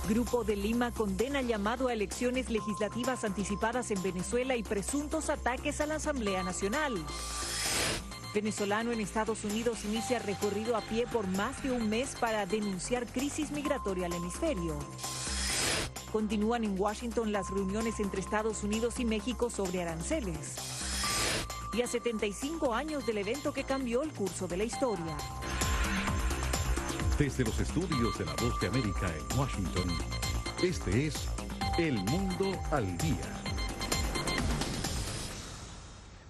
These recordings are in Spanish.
Grupo de Lima condena llamado a elecciones legislativas anticipadas en Venezuela y presuntos ataques a la Asamblea Nacional. Venezolano en Estados Unidos inicia recorrido a pie por más de un mes para denunciar crisis migratoria al hemisferio. Continúan en Washington las reuniones entre Estados Unidos y México sobre aranceles. Y a 75 años del evento que cambió el curso de la historia. Desde los estudios de La Voz de América en Washington, este es El Mundo al Día.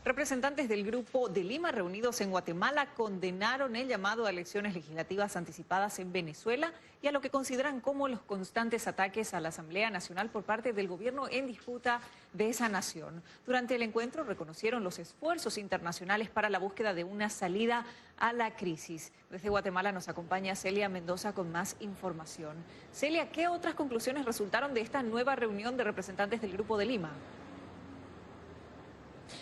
Representantes del Grupo de Lima reunidos en Guatemala condenaron el llamado a elecciones legislativas anticipadas en Venezuela y a lo que consideran como los constantes ataques a la Asamblea Nacional por parte del gobierno en disputa de esa nación. Durante el encuentro reconocieron los esfuerzos internacionales para la búsqueda de una salida a la crisis. Desde Guatemala nos acompaña Celia Mendoza con más información. Celia, ¿qué otras conclusiones resultaron de esta nueva reunión de representantes del Grupo de Lima?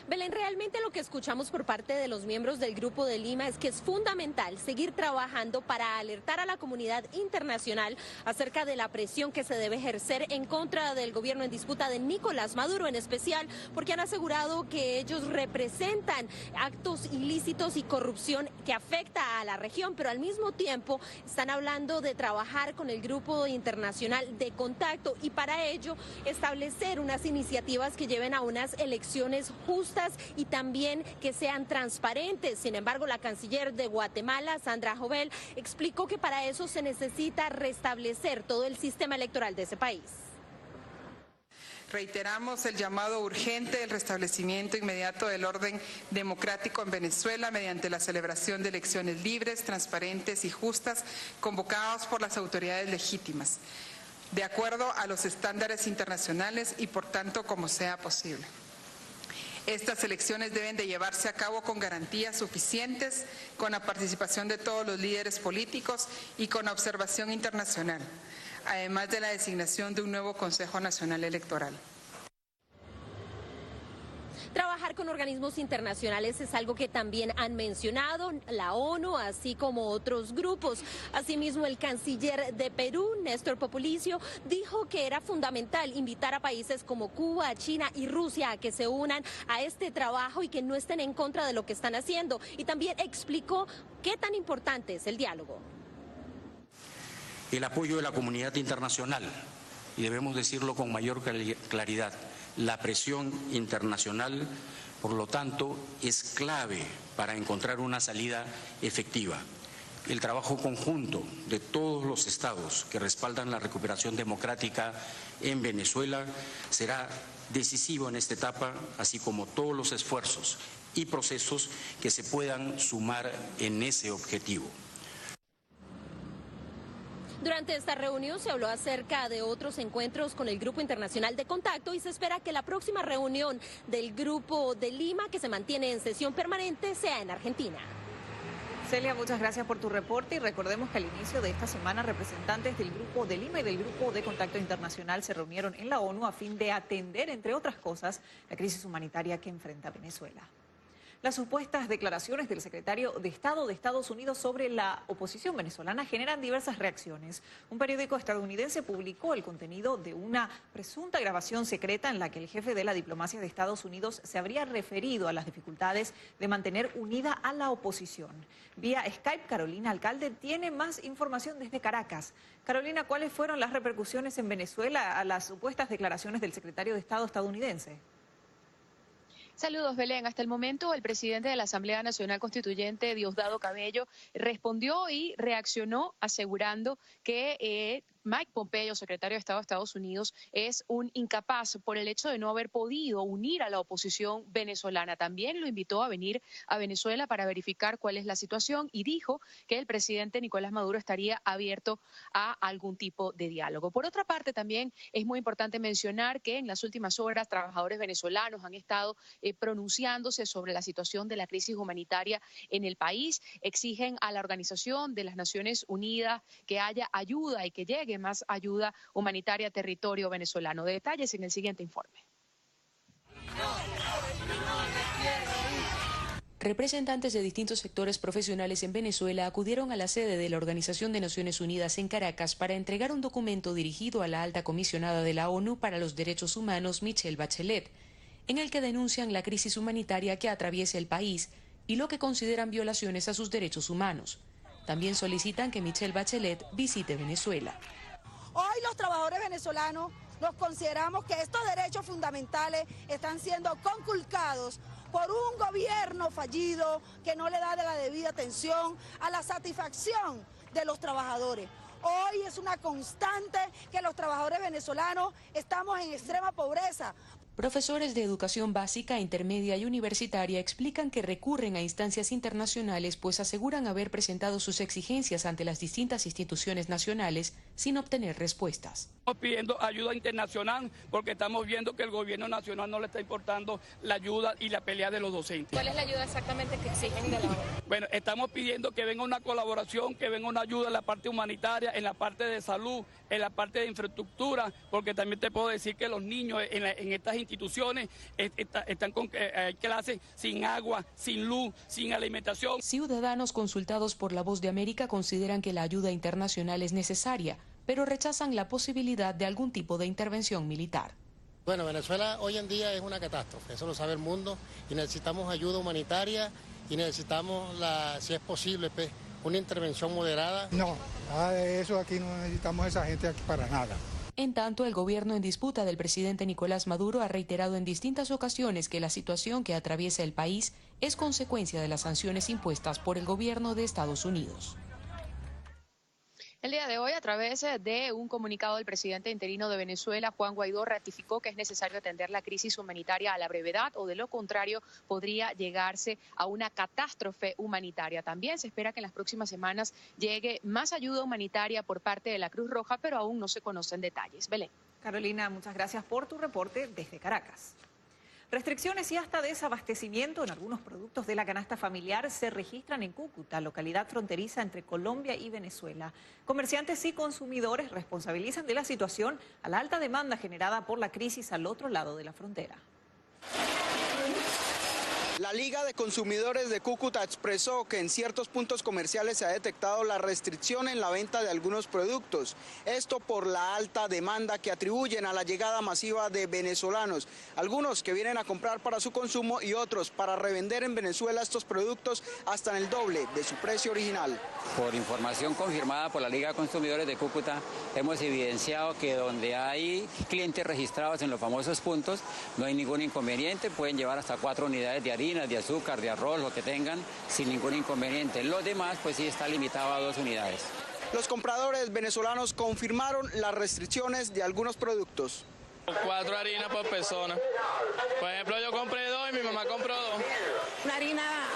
Belén, realmente lo que escuchamos por parte de los miembros del Grupo de Lima es que es fundamental seguir trabajando para alertar a la comunidad internacional acerca de la presión que se debe ejercer en contra del gobierno en disputa de Nicolás Maduro en especial, porque han asegurado que ellos representan actos ilícitos y corrupción que afecta a la región, pero al mismo tiempo están hablando de trabajar con el Grupo Internacional de Contacto y para ello establecer unas iniciativas que lleven a unas elecciones justas y también que sean transparentes. Sin embargo, la canciller de Guatemala, Sandra Jovel, explicó que para eso se necesita restablecer todo el sistema electoral de ese país. Reiteramos el llamado urgente del restablecimiento inmediato del orden democrático en Venezuela mediante la celebración de elecciones libres, transparentes y justas convocadas por las autoridades legítimas, de acuerdo a los estándares internacionales y por tanto como sea posible. Estas elecciones deben de llevarse a cabo con garantías suficientes, con la participación de todos los líderes políticos y con observación internacional, además de la designación de un nuevo Consejo Nacional Electoral. Trabajar con organismos internacionales es algo que también han mencionado la ONU, así como otros grupos. Asimismo, el canciller de Perú, Néstor Populicio, dijo que era fundamental invitar a países como Cuba, China y Rusia a que se unan a este trabajo y que no estén en contra de lo que están haciendo. Y también explicó qué tan importante es el diálogo. El apoyo de la comunidad internacional, y debemos decirlo con mayor claridad, la presión internacional, por lo tanto, es clave para encontrar una salida efectiva. El trabajo conjunto de todos los estados que respaldan la recuperación democrática en Venezuela será decisivo en esta etapa, así como todos los esfuerzos y procesos que se puedan sumar en ese objetivo. Durante esta reunión se habló acerca de otros encuentros con el Grupo Internacional de Contacto y se espera que la próxima reunión del Grupo de Lima, que se mantiene en sesión permanente, sea en Argentina. Celia, muchas gracias por tu reporte y recordemos que al inicio de esta semana representantes del Grupo de Lima y del Grupo de Contacto Internacional se reunieron en la ONU a fin de atender, entre otras cosas, la crisis humanitaria que enfrenta Venezuela. Las supuestas declaraciones del secretario de Estado de Estados Unidos sobre la oposición venezolana generan diversas reacciones. Un periódico estadounidense publicó el contenido de una presunta grabación secreta en la que el jefe de la diplomacia de Estados Unidos se habría referido a las dificultades de mantener unida a la oposición. Vía Skype, Carolina Alcalde tiene más información desde Caracas. Carolina, ¿cuáles fueron las repercusiones en Venezuela a las supuestas declaraciones del secretario de Estado estadounidense? Saludos, Belén. Hasta el momento, el presidente de la Asamblea Nacional Constituyente, Diosdado Cabello, respondió y reaccionó asegurando que Mike Pompeo, secretario de Estado de Estados Unidos, es un incapaz por el hecho de no haber podido unir a la oposición venezolana. También lo invitó a venir a Venezuela para verificar cuál es la situación y dijo que el presidente Nicolás Maduro estaría abierto a algún tipo de diálogo. Por otra parte, también es muy importante mencionar que en las últimas horas trabajadores venezolanos han estado pronunciándose sobre la situación de la crisis humanitaria en el país. Exigen a la Organización de las Naciones Unidas que haya ayuda y que llegue más ayuda humanitaria a territorio venezolano. Detalles en el siguiente informe. Representantes de distintos sectores profesionales en Venezuela acudieron a la sede de la Organización de Naciones Unidas en Caracas para entregar un documento dirigido a la alta comisionada de la ONU para los Derechos Humanos, Michelle Bachelet, en el que denuncian la crisis humanitaria que atraviesa el país y lo que consideran violaciones a sus derechos humanos. También solicitan que Michelle Bachelet visite Venezuela. Hoy los trabajadores venezolanos nos consideramos que estos derechos fundamentales están siendo conculcados por un gobierno fallido que no le da de la debida atención a la satisfacción de los trabajadores. Hoy es una constante que los trabajadores venezolanos estamos en extrema pobreza. Profesores de educación básica, intermedia y universitaria explican que recurren a instancias internacionales pues aseguran haber presentado sus exigencias ante las distintas instituciones nacionales sin obtener respuestas. Estamos pidiendo ayuda internacional porque estamos viendo que el gobierno nacional no le está importando la ayuda y la pelea de los docentes. ¿Cuál es la ayuda exactamente que exigen de la ONU? Bueno, estamos pidiendo que venga una colaboración, que venga una ayuda en la parte humanitaria, en la parte de salud, en la parte de infraestructura, porque también te puedo decir que los niños en estas instituciones están con clases sin agua, sin luz, sin alimentación. Ciudadanos consultados por La Voz de América consideran que la ayuda internacional es necesaria, pero rechazan la posibilidad de algún tipo de intervención militar. Bueno, Venezuela hoy en día es una catástrofe, eso lo sabe el mundo, y necesitamos ayuda humanitaria y necesitamos, si es posible, una intervención moderada. No, nada de eso, aquí no necesitamos a esa gente aquí para nada. En tanto, el gobierno en disputa del presidente Nicolás Maduro ha reiterado en distintas ocasiones que la situación que atraviesa el país es consecuencia de las sanciones impuestas por el gobierno de Estados Unidos. El día de hoy, a través de un comunicado del presidente interino de Venezuela, Juan Guaidó, ratificó que es necesario atender la crisis humanitaria a la brevedad o de lo contrario podría llegarse a una catástrofe humanitaria. También se espera que en las próximas semanas llegue más ayuda humanitaria por parte de la Cruz Roja, pero aún no se conocen detalles. Belén. Carolina, muchas gracias por tu reporte desde Caracas. Restricciones y hasta desabastecimiento en algunos productos de la canasta familiar se registran en Cúcuta, localidad fronteriza entre Colombia y Venezuela. Comerciantes y consumidores responsabilizan de la situación a la alta demanda generada por la crisis al otro lado de la frontera. La Liga de Consumidores de Cúcuta expresó que en ciertos puntos comerciales se ha detectado la restricción en la venta de algunos productos. Esto por la alta demanda que atribuyen a la llegada masiva de venezolanos. Algunos que vienen a comprar para su consumo y otros para revender en Venezuela estos productos hasta en el doble de su precio original. Por información confirmada por la Liga de Consumidores de Cúcuta, hemos evidenciado que donde hay clientes registrados en los famosos puntos, no hay ningún inconveniente, pueden llevar hasta 4 unidades de harina, de azúcar, de arroz, lo que tengan, sin ningún inconveniente. Los demás, pues sí, está limitado a 2 unidades. Los compradores venezolanos confirmaron las restricciones de algunos productos. 4 harinas por persona. Por ejemplo, yo compré 2 y mi mamá compró 2.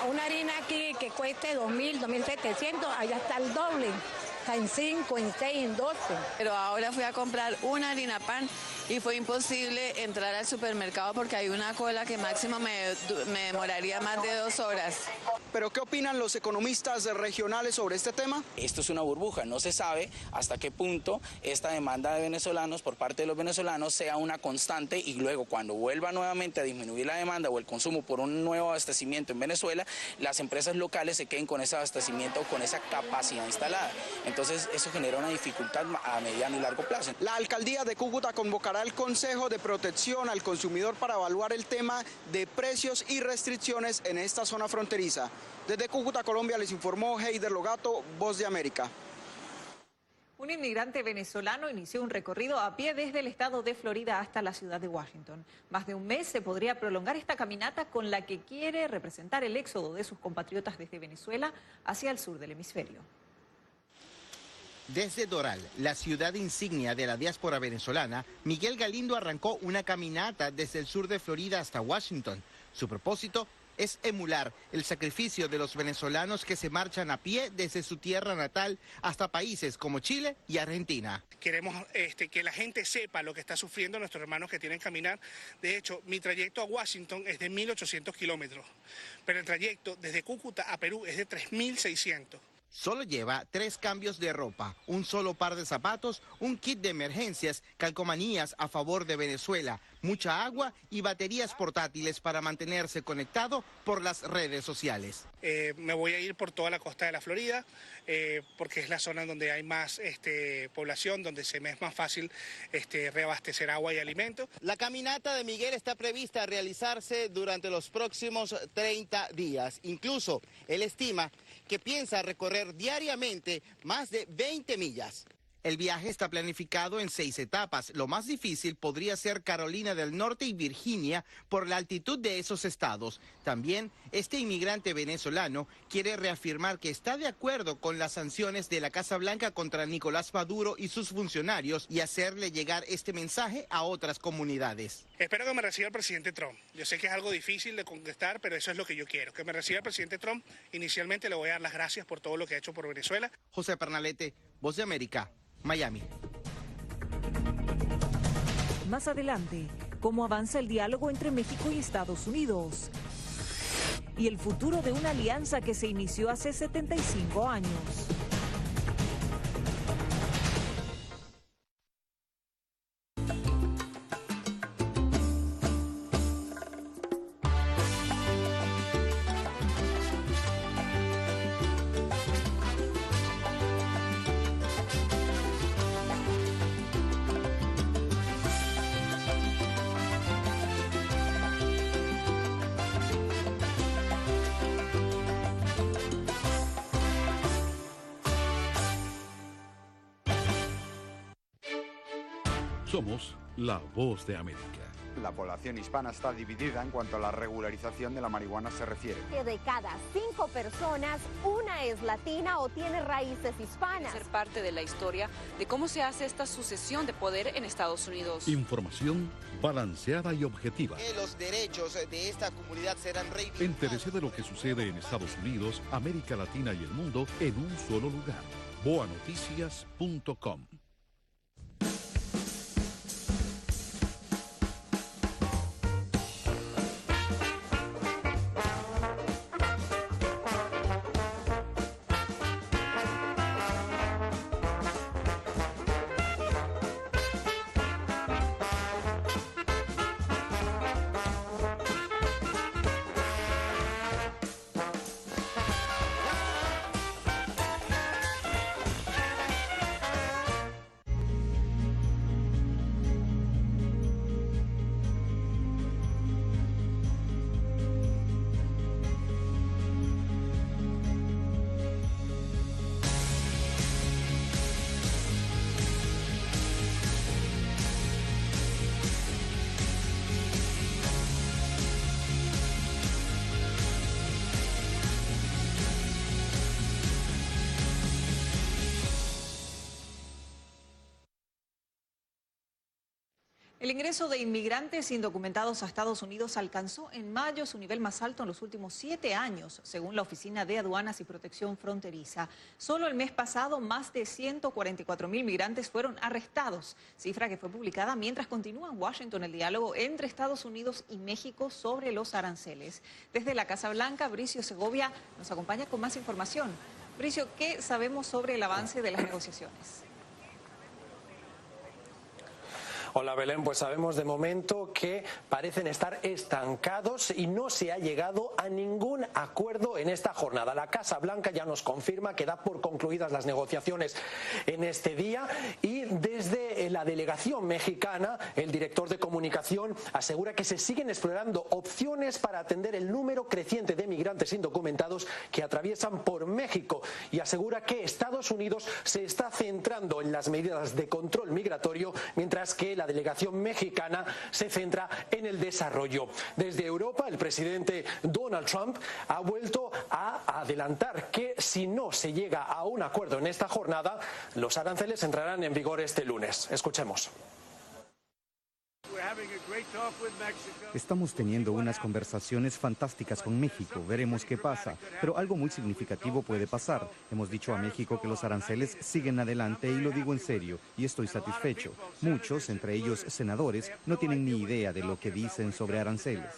Una harina aquí que cueste 2.000, 2.700, allá está el doble. Está en 5, en 6, en 12. Pero ahora fui a comprar una harina pan y fue imposible entrar al supermercado porque hay una cola que máximo me demoraría más de 2 horas. ¿Pero qué opinan los economistas regionales sobre este tema? Esto es una burbuja, no se sabe hasta qué punto esta demanda de venezolanos por parte de los venezolanos sea una constante y luego cuando vuelva nuevamente a disminuir la demanda o el consumo por un nuevo abastecimiento en Venezuela, las empresas locales se queden con ese abastecimiento o con esa capacidad instalada. Entonces eso genera una dificultad a mediano y largo plazo. La alcaldía de Cúcuta convocará el Consejo de Protección al Consumidor para evaluar el tema de precios y restricciones en esta zona fronteriza. Desde Cúcuta, Colombia, les informó Heider Logato, Voz de América. Un inmigrante venezolano inició un recorrido a pie desde el estado de Florida hasta la ciudad de Washington. Más de un mes se podría prolongar esta caminata con la que quiere representar el éxodo de sus compatriotas desde Venezuela hacia el sur del hemisferio. Desde Doral, la ciudad insignia de la diáspora venezolana, Miguel Galindo arrancó una caminata desde el sur de Florida hasta Washington. Su propósito es emular el sacrificio de los venezolanos que se marchan a pie desde su tierra natal hasta países como Chile y Argentina. Queremos que la gente sepa lo que está sufriendo nuestros hermanos que tienen que caminar. De hecho, mi trayecto a Washington es de 1.800 kilómetros, pero el trayecto desde Cúcuta a Perú es de 3.600. Solo lleva 3 cambios de ropa, un solo par de zapatos, un kit de emergencias, calcomanías a favor de Venezuela, mucha agua y baterías portátiles para mantenerse conectado por las redes sociales. Me voy a ir por toda la costa de la Florida, porque es la zona donde hay más población, donde se me es más fácil reabastecer agua y alimento. La caminata de Miguel está prevista a realizarse durante los próximos 30 días. Incluso él estima que piensa recorrer diariamente más de 20 millas. El viaje está planificado en 6 etapas. Lo más difícil podría ser Carolina del Norte y Virginia por la altitud de esos estados. También este inmigrante venezolano quiere reafirmar que está de acuerdo con las sanciones de la Casa Blanca contra Nicolás Maduro y sus funcionarios y hacerle llegar este mensaje a otras comunidades. Espero que me reciba el presidente Trump. Yo sé que es algo difícil de contestar, pero eso es lo que yo quiero. Que me reciba el presidente Trump. Inicialmente le voy a dar las gracias por todo lo que ha hecho por Venezuela. José Pernalete, Voz de América, Miami. Más adelante, ¿cómo avanza el diálogo entre México y Estados Unidos? Y el futuro de una alianza que se inició hace 75 años. Somos la Voz de América. La población hispana está dividida en cuanto a la regularización de la marihuana se refiere. Que de cada 5 personas, una es latina o tiene raíces hispanas. Ser parte de la historia de cómo se hace esta sucesión de poder en Estados Unidos. Información balanceada y objetiva. Que los derechos de esta comunidad serán reivindicados. Entérese de lo que sucede en Estados Unidos, América Latina y el mundo en un solo lugar. boanoticias.com. El ingreso de inmigrantes indocumentados a Estados Unidos alcanzó en mayo su nivel más alto en los últimos 7 años, según la Oficina de Aduanas y Protección Fronteriza. Solo el mes pasado, más de 144.000 migrantes fueron arrestados, cifra que fue publicada mientras continúa en Washington el diálogo entre Estados Unidos y México sobre los aranceles. Desde la Casa Blanca, Bricio Segovia nos acompaña con más información. Bricio, ¿qué sabemos sobre el avance de las negociaciones? Hola Belén, pues sabemos de momento que parecen estar estancados y no se ha llegado a ningún acuerdo en esta jornada. La Casa Blanca ya nos confirma que da por concluidas las negociaciones en este día y desde la delegación mexicana, el director de comunicación asegura que se siguen explorando opciones para atender el número creciente de migrantes indocumentados que atraviesan por México y asegura que Estados Unidos se está centrando en las medidas de control migratorio, mientras que la delegación mexicana se centra en el desarrollo. Desde Europa, el presidente Donald Trump ha vuelto a adelantar que si no se llega a un acuerdo en esta jornada, los aranceles entrarán en vigor este lunes. Escuchemos. Estamos teniendo unas conversaciones fantásticas con México, veremos qué pasa, pero algo muy significativo puede pasar. Hemos dicho a México que los aranceles siguen adelante y lo digo en serio, y estoy satisfecho. Muchos, entre ellos senadores, no tienen ni idea de lo que dicen sobre aranceles.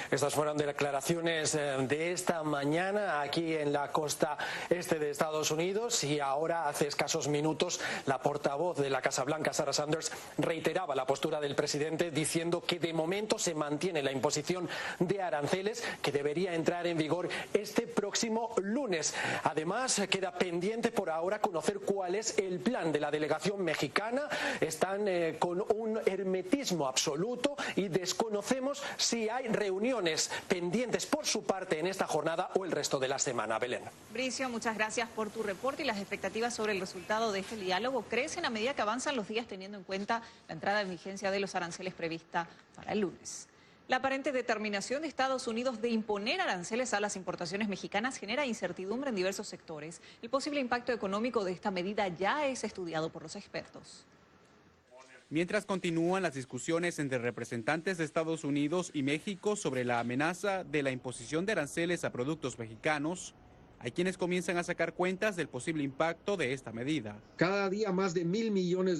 Estas fueron declaraciones de esta mañana aquí en la costa este de Estados Unidos, y ahora, hace escasos minutos, la portavoz de la Casa Blanca, Sarah Sanders, reiteraba la postura del presidente diciendo que de momento se mantiene la imposición de aranceles, que debería entrar en vigor este próximo lunes. Además, queda pendiente por ahora conocer cuál es el plan de la delegación mexicana. Están con un hermetismo absoluto y desconocemos si hay reuniones pendientes por su parte en esta jornada o el resto de la semana. Belén. Bricio, muchas gracias por tu reporte, y las expectativas sobre el resultado de este diálogo crecen a medida que avanzan los días, teniendo en cuenta la entrada en vigencia de los aranceles prevista para el lunes. La aparente determinación de Estados Unidos de imponer aranceles a las importaciones mexicanas genera incertidumbre en diversos sectores. El posible impacto económico de esta medida ya es estudiado por los expertos. Mientras continúan las discusiones entre representantes de Estados Unidos y México sobre la amenaza de la imposición de aranceles a productos mexicanos, hay quienes comienzan a sacar cuentas del posible impacto de esta medida. Cada día más de $1.000 millones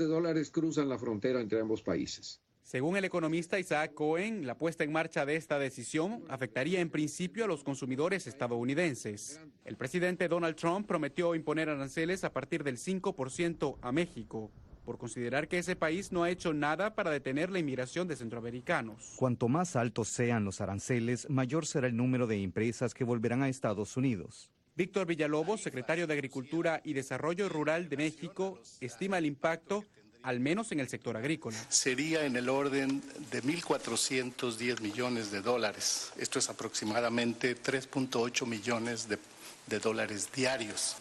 cruzan la frontera entre ambos países. Según el economista Isaac Cohen, la puesta en marcha de esta decisión afectaría en principio a los consumidores estadounidenses. El presidente Donald Trump prometió imponer aranceles a partir del 5% a México, por considerar que ese país no ha hecho nada para detener la inmigración de centroamericanos. Cuanto más altos sean los aranceles, mayor será el número de empresas que volverán a Estados Unidos. Víctor Villalobos, secretario de Agricultura y Desarrollo Rural de México, estima el impacto, al menos en el sector agrícola. Sería en el orden de $1.410 millones. Esto es aproximadamente 3.8 millones de dólares diarios.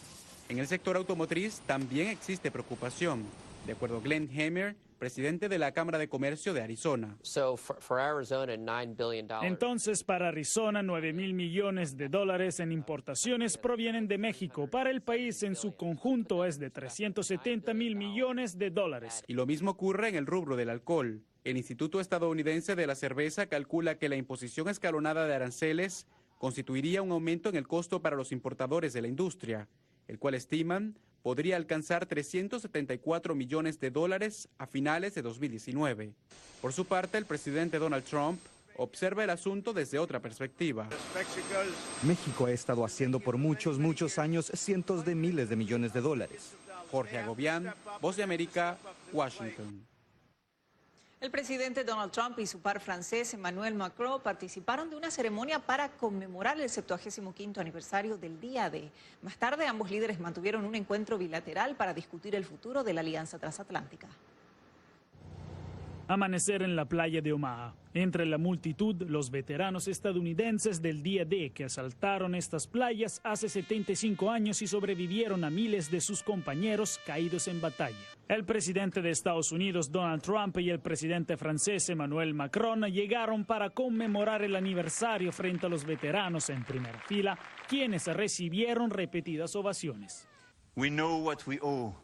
En el sector automotriz también existe preocupación. De acuerdo a Glenn Hammer, presidente de la Cámara de Comercio de Arizona. Entonces, para Arizona, $9.000 millones en importaciones provienen de México. Para el país en su conjunto es de $370.000 millones. Y lo mismo ocurre en el rubro del alcohol. El Instituto Estadounidense de la Cerveza calcula que la imposición escalonada de aranceles constituiría un aumento en el costo para los importadores de la industria, el cual estiman podría alcanzar $374 millones a finales de 2019. Por su parte, el presidente Donald Trump observa el asunto desde otra perspectiva. México ha estado haciendo por muchos años cientos de miles de millones de dólares. Jorge Agobián, Voz de América, Washington. El presidente Donald Trump y su par francés Emmanuel Macron participaron de una ceremonia para conmemorar el 75º aniversario del Día D. Más tarde, ambos líderes mantuvieron un encuentro bilateral para discutir el futuro de la alianza transatlántica. Amanecer en la playa de Omaha. Entre la multitud, los veteranos estadounidenses del Día D que asaltaron estas playas hace 75 años y sobrevivieron a miles de sus compañeros caídos en batalla. El presidente de Estados Unidos, Donald Trump, y el presidente francés, Emmanuel Macron, llegaron para conmemorar el aniversario frente a los veteranos en primera fila, quienes recibieron repetidas ovaciones.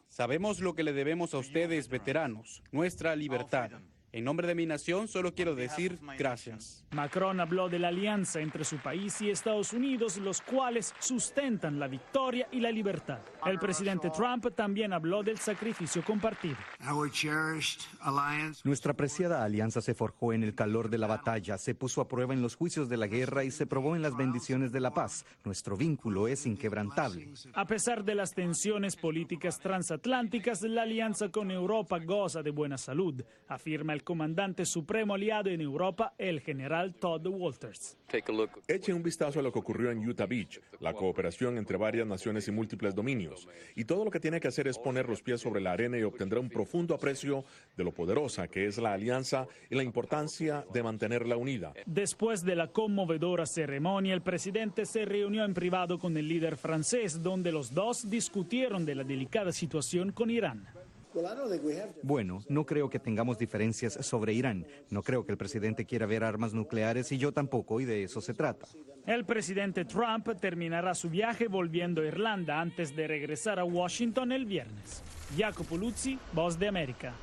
Sabemos lo que le debemos a ustedes, veteranos, nuestra libertad. En nombre de mi nación, solo quiero decir gracias. Macron habló de la alianza entre su país y Estados Unidos, los cuales sustentan la victoria y la libertad. El presidente Trump también habló del sacrificio compartido. Nuestra apreciada alianza se forjó en el calor de la batalla, se puso a prueba en los juicios de la guerra y se probó en las bendiciones de la paz. Nuestro vínculo es inquebrantable. A pesar de las tensiones políticas transatlánticas, la alianza con Europa goza de buena salud, afirma el comandante supremo aliado en Europa, el general Todd Walters. Eche un vistazo a lo que ocurrió en Utah Beach, la cooperación entre varias naciones y múltiples dominios. Y todo lo que tiene que hacer es poner los pies sobre la arena y obtendrá un profundo aprecio de lo poderosa que es la alianza y la importancia de mantenerla unida. Después de la conmovedora ceremonia, el presidente se reunió en privado con el líder francés, donde los dos discutieron de la delicada situación con Irán. Bueno, no creo que tengamos diferencias sobre Irán. No creo que el presidente quiera ver armas nucleares y yo tampoco, y de eso se trata. El presidente Trump terminará su viaje volviendo a Irlanda antes de regresar a Washington el viernes. Jacopo Luzzi, Voz de América.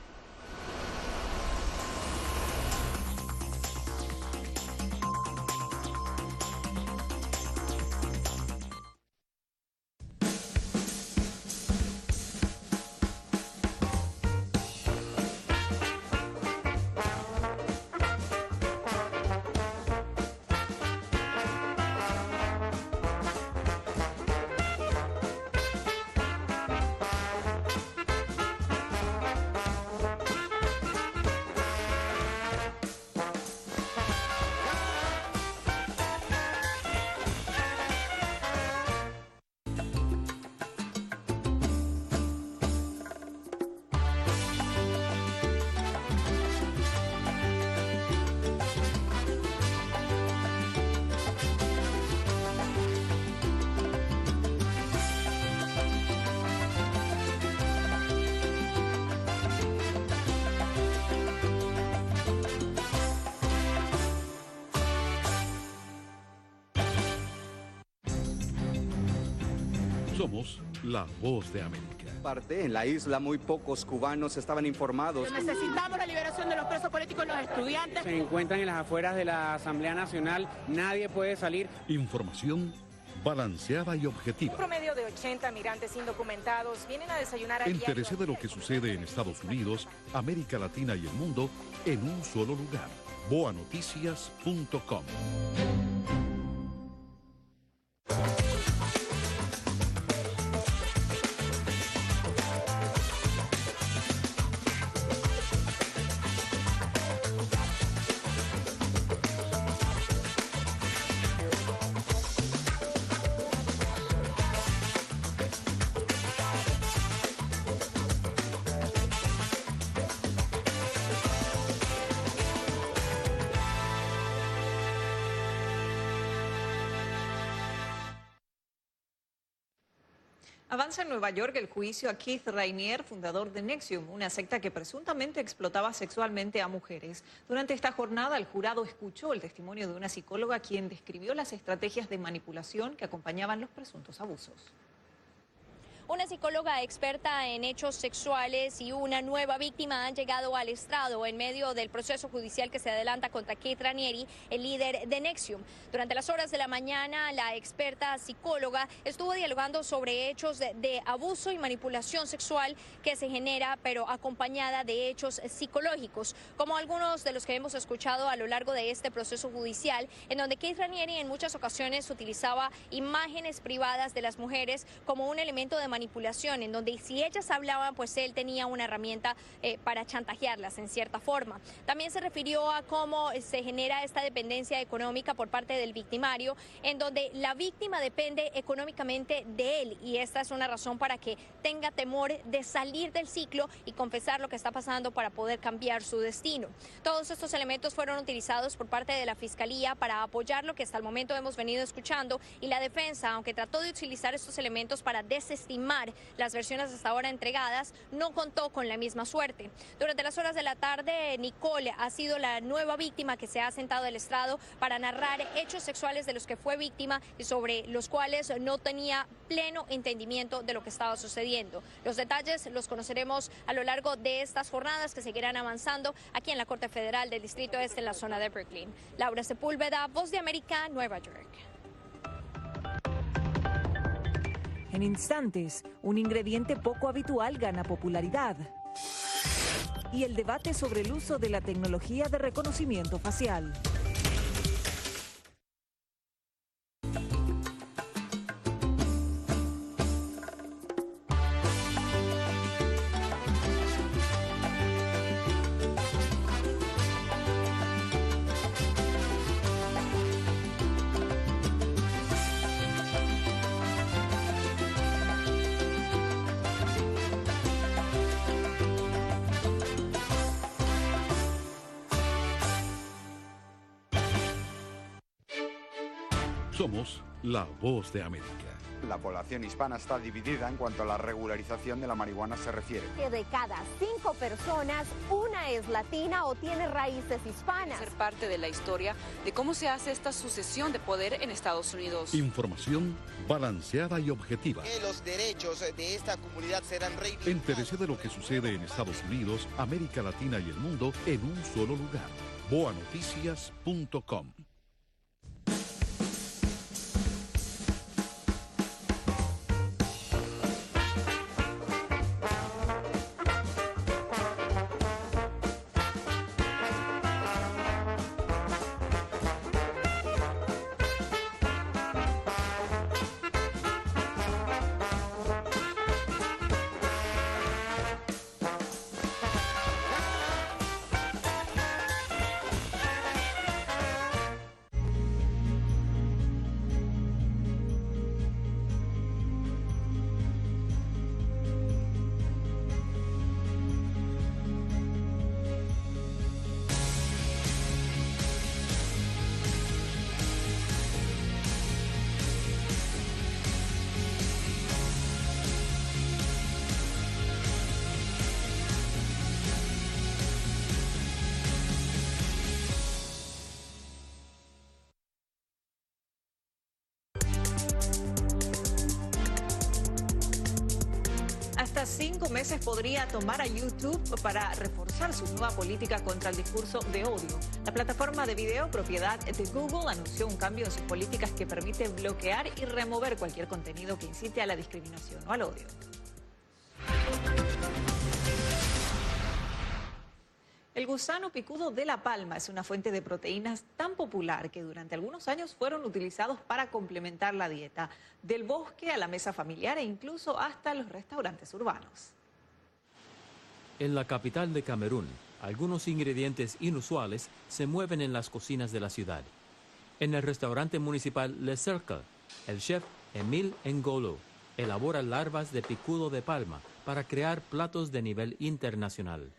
Somos la voz de América. En la isla muy pocos cubanos estaban informados. Necesitamos la liberación de los presos políticos y los estudiantes. Se encuentran en las afueras de la Asamblea Nacional, nadie puede salir. Información balanceada y objetiva. Un promedio de 80 migrantes indocumentados vienen a desayunar a diario. Entérese de lo que sucede en Estados Unidos, América Latina y el mundo en un solo lugar. boanoticias.com. Avanza en Nueva York el juicio a Keith Raniere, fundador de NXIVM, una secta que presuntamente explotaba sexualmente a mujeres. Durante esta jornada, el jurado escuchó el testimonio de una psicóloga quien describió las estrategias de manipulación que acompañaban los presuntos abusos. Una psicóloga experta en hechos sexuales y una nueva víctima han llegado al estrado en medio del proceso judicial que se adelanta contra Keith Raniere, el líder de NXIVM. Durante las horas de la mañana, la experta psicóloga estuvo dialogando sobre hechos de abuso y manipulación sexual que se genera, pero acompañada de hechos psicológicos, como algunos de los que hemos escuchado a lo largo de este proceso judicial, en donde Keith Raniere en muchas ocasiones utilizaba imágenes privadas de las mujeres como un elemento de manipulación, en donde si ellas hablaban, pues él tenía una herramienta para chantajearlas en cierta forma. También se refirió a cómo se genera esta dependencia económica por parte del victimario, en donde la víctima depende económicamente de él, y esta es una razón para que tenga temor de salir del ciclo y confesar lo que está pasando para poder cambiar su destino. Todos estos elementos fueron utilizados por parte de la Fiscalía para apoyar lo que hasta el momento hemos venido escuchando, y la defensa, aunque trató de utilizar estos elementos para desestimar las versiones hasta ahora entregadas, no contó con la misma suerte. Durante las horas de la tarde, Nicole ha sido la nueva víctima que se ha sentado al estrado para narrar hechos sexuales de los que fue víctima y sobre los cuales no tenía pleno entendimiento de lo que estaba sucediendo. Los detalles los conoceremos a lo largo de estas jornadas que seguirán avanzando aquí en la Corte Federal del Distrito Este en la zona de Brooklyn. Laura Sepúlveda, Voz de América, Nueva York. En instantes, un ingrediente poco habitual gana popularidad. Y el debate sobre el uso de la tecnología de reconocimiento facial. Somos la voz de América. La población hispana está dividida en cuanto a la regularización de la marihuana se refiere. Que de cada 5 personas, una es latina o tiene raíces hispanas. Ser parte de la historia de cómo se hace esta sucesión de poder en Estados Unidos. Información balanceada y objetiva. Que los derechos de esta comunidad serán reivindicados. Entérese de lo que sucede en Estados Unidos, América Latina y el mundo en un solo lugar. boanoticias.com. 5 meses podría tomar a YouTube para reforzar su nueva política contra el discurso de odio. La plataforma de video propiedad de Google anunció un cambio en sus políticas que permite bloquear y remover cualquier contenido que incite a la discriminación o al odio. El gusano picudo de la palma es una fuente de proteínas tan popular que durante algunos años fueron utilizados para complementar la dieta, del bosque a la mesa familiar e incluso hasta los restaurantes urbanos. En la capital de Camerún, algunos ingredientes inusuales se mueven en las cocinas de la ciudad. En el restaurante municipal Le Cercle, el chef Emile Ngolo elabora larvas de picudo de palma para crear platos de nivel internacional.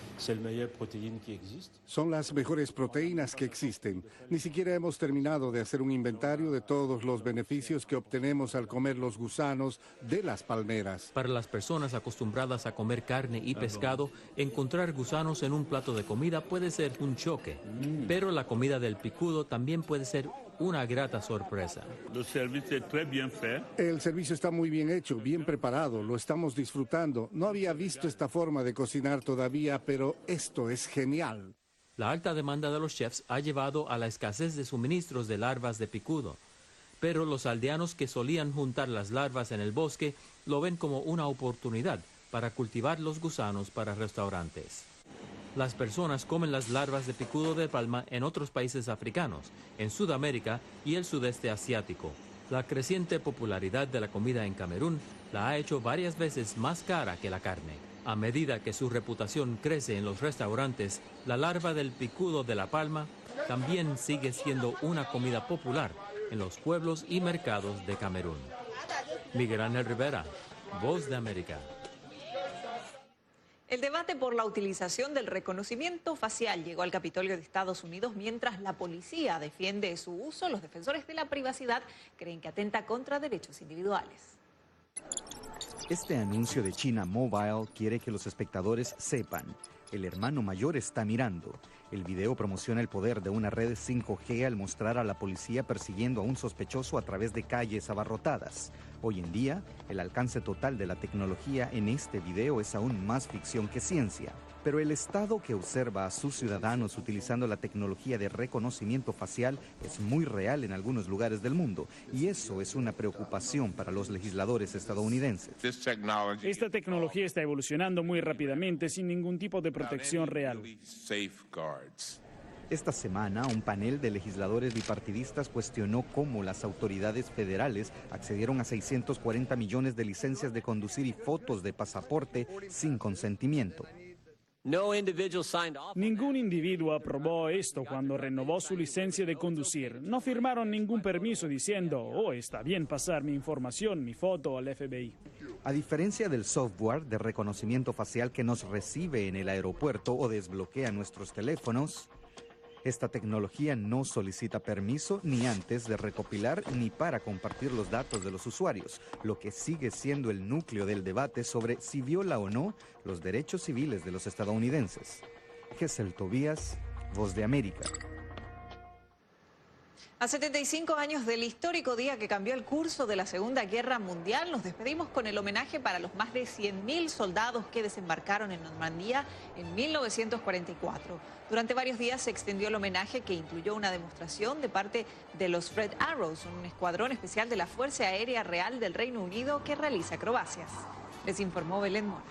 Son las mejores proteínas que existen. Ni siquiera hemos terminado de hacer un inventario de todos los beneficios que obtenemos al comer los gusanos de las palmeras. Para las personas acostumbradas a comer carne y pescado, encontrar gusanos en un plato de comida puede ser un choque. Pero la comida del picudo también puede ser una grata sorpresa. El servicio está muy bien hecho, bien preparado, lo estamos disfrutando. No había visto esta forma de cocinar todavía, pero esto es genial. La alta demanda de los chefs ha llevado a la escasez de suministros de larvas de picudo. Pero los aldeanos que solían juntar las larvas en el bosque lo ven como una oportunidad para cultivar los gusanos para restaurantes. Las personas comen las larvas de picudo de palma en otros países africanos, en Sudamérica y el sudeste asiático. La creciente popularidad de la comida en Camerún la ha hecho varias veces más cara que la carne. A medida que su reputación crece en los restaurantes, la larva del picudo de la palma también sigue siendo una comida popular en los pueblos y mercados de Camerún. Miguel Ángel Rivera, Voz de América. El debate por la utilización del reconocimiento facial llegó al Capitolio de Estados Unidos mientras la policía defiende su uso. Los defensores de la privacidad creen que atenta contra derechos individuales. Este anuncio de China Mobile quiere que los espectadores sepan: el hermano mayor está mirando. El video promociona el poder de una red 5G al mostrar a la policía persiguiendo a un sospechoso a través de calles abarrotadas. Hoy en día, el alcance total de la tecnología en este video es aún más ficción que ciencia. Pero el Estado que observa a sus ciudadanos utilizando la tecnología de reconocimiento facial es muy real en algunos lugares del mundo, y eso es una preocupación para los legisladores estadounidenses. Esta tecnología está evolucionando muy rápidamente sin ningún tipo de protección real. Esta semana, un panel de legisladores bipartidistas cuestionó cómo las autoridades federales accedieron a 640 millones de licencias de conducir y fotos de pasaporte sin consentimiento. Ningún individuo aprobó esto cuando renovó su licencia de conducir. No firmaron ningún permiso diciendo: oh, está bien pasar mi información, mi foto al FBI. A diferencia del software de reconocimiento facial que nos recibe en el aeropuerto o desbloquea nuestros teléfonos, esta tecnología no solicita permiso ni antes de recopilar ni para compartir los datos de los usuarios, lo que sigue siendo el núcleo del debate sobre si viola o no los derechos civiles de los estadounidenses. Gesell Tobías, Voz de América. A 75 años del histórico día que cambió el curso de la Segunda Guerra Mundial, nos despedimos con el homenaje para los más de 100.000 soldados que desembarcaron en Normandía en 1944. Durante varios días se extendió el homenaje, que incluyó una demostración de parte de los Red Arrows, un escuadrón especial de la Fuerza Aérea Real del Reino Unido que realiza acrobacias. Les informó Belén Mora.